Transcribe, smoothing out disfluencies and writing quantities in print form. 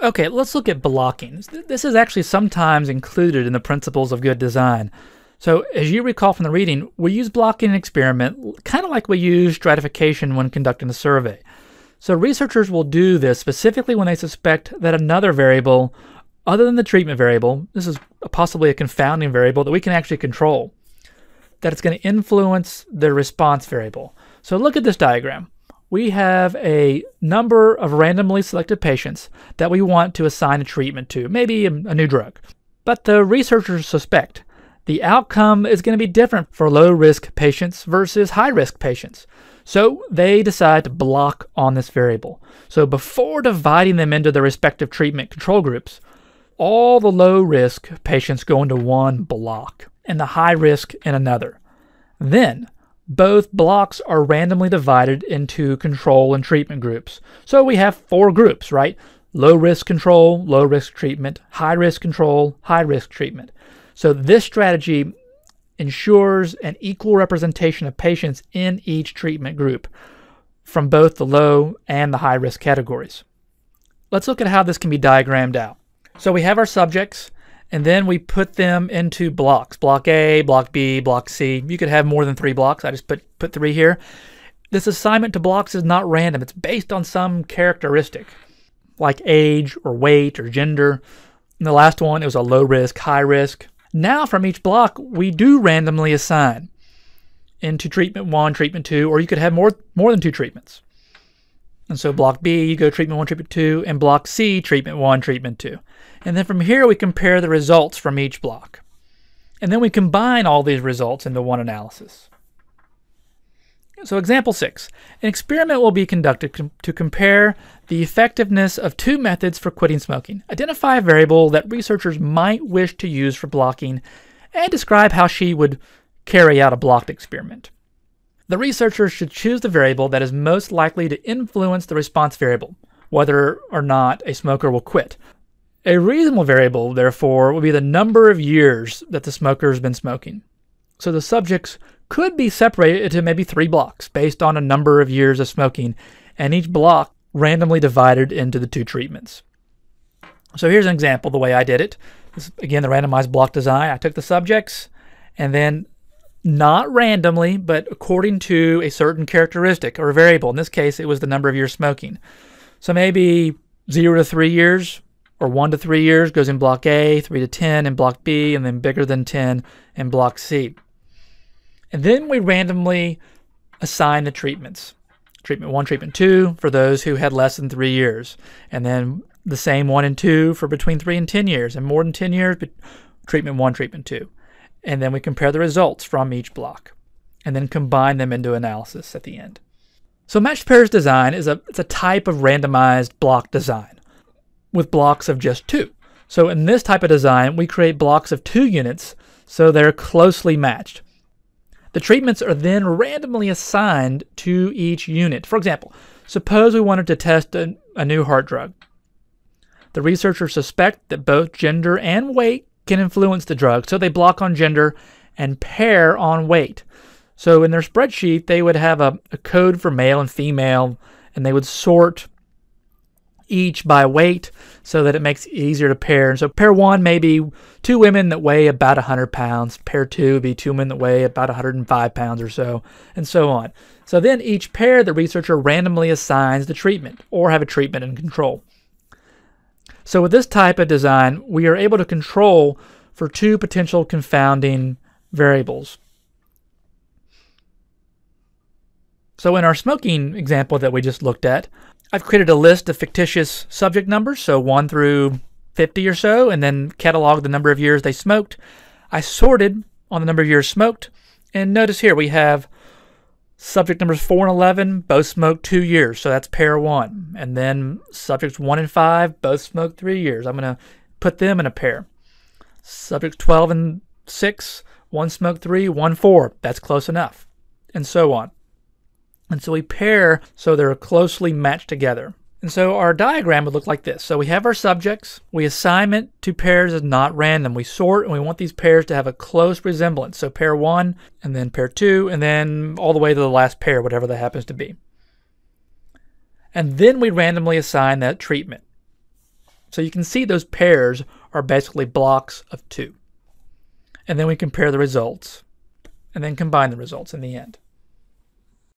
Okay, let's look at blocking. This is actually sometimes included in the principles of good design. So as you recall from the reading, we use blocking in an experiment kind of like we use stratification when conducting a survey. So researchers will do this specifically when they suspect that another variable other than the treatment variable, this is possibly a confounding variable that we can actually control, that it's going to influence the response variable. So look at this diagram. We have a number of randomly selected patients that we want to assign a treatment to, maybe a new drug. But the researchers suspect the outcome is going to be different for low-risk patients versus high-risk patients. So they decide to block on this variable. So before dividing them into their respective treatment control groups, all the low-risk patients go into one block and the high-risk in another. Then both blocks are randomly divided into control and treatment groups. So we have 4 groups, right? Low-risk control, low-risk treatment, high-risk control, high-risk treatment. So this strategy ensures an equal representation of patients in each treatment group from both the low and the high-risk categories. Let's look at how this can be diagrammed out. So we have our subjects, and then we put them into blocks. Block A, Block B, Block C. You could have more than 3 blocks. I just put 3 here. This assignment to blocks is not random. It's based on some characteristic, like age or weight or gender. In the last one, it was a low risk, high risk. Now from each block, we do randomly assign into treatment 1, treatment 2, or you could have more than 2 treatments. And so block B, you go treatment 1, treatment 2, and block C, treatment 1, treatment 2. And then from here, we compare the results from each block. And then we combine all these results into one analysis. So example 6, an experiment will be conducted to compare the effectiveness of 2 methods for quitting smoking. Identify a variable that researchers might wish to use for blocking and describe how she would carry out a blocked experiment. The researchers should choose the variable that is most likely to influence the response variable, whether or not a smoker will quit. A reasonable variable, therefore, would be the number of years that the smoker has been smoking. So the subjects could be separated into maybe 3 blocks based on a number of years of smoking, and each block randomly divided into the 2 treatments. So here's an example of the way I did it. This is, again, the randomized block design. I took the subjects and then not randomly, but according to a certain characteristic or a variable. In this case, it was the number of years smoking. So maybe 0 to 3 years or 1 to 3 years goes in block A, 3 to 10 in block B, and then bigger than 10 in block C. And then we randomly assign the treatments. Treatment 1, treatment 2 for those who had less than 3 years. And then the same 1 and 2 for between 3 and 10 years. And more than 10 years, treatment 1, treatment 2. And then we compare the results from each block. And then combine them into analysis at the end. So matched pairs design is a type of randomized block design with blocks of just 2. So in this type of design, we create blocks of 2 units so they're closely matched. The treatments are then randomly assigned to each unit. For example, suppose we wanted to test a new heart drug. The researchers suspect that both gender and weight can influence the drug, so they block on gender and pair on weight. So in their spreadsheet, they would have a code for male and female, and they would sort each by weight so that it makes it easier to pair. And so pair 1 may be 2 women that weigh about 100 pounds. Pair 2 would be 2 women that weigh about 105 pounds or so, and so on. So then each pair, the researcher randomly assigns the treatment or have a treatment and control. So with this type of design, we are able to control for 2 potential confounding variables. So in our smoking example that we just looked at, I've created a list of fictitious subject numbers, so 1 through 50 or so, and then cataloged the number of years they smoked. I sorted on the number of years smoked, and notice here we have subject numbers 4 and 11, both smoked 2 years, so that's pair 1. And then subjects 1 and 5, both smoked 3 years. I'm going to put them in a pair. Subjects 12 and 6, 1 smoked 3, 1 4. That's close enough, and so on. And so we pair so they're closely matched together. And so our diagram would look like this. So we have our subjects. We assign it to pairs as not random. We sort, and we want these pairs to have a close resemblance. So pair 1, and then pair 2, and then all the way to the last pair, whatever that happens to be. And then we randomly assign that treatment. So you can see those pairs are basically blocks of 2. And then we compare the results, and then combine the results in the end.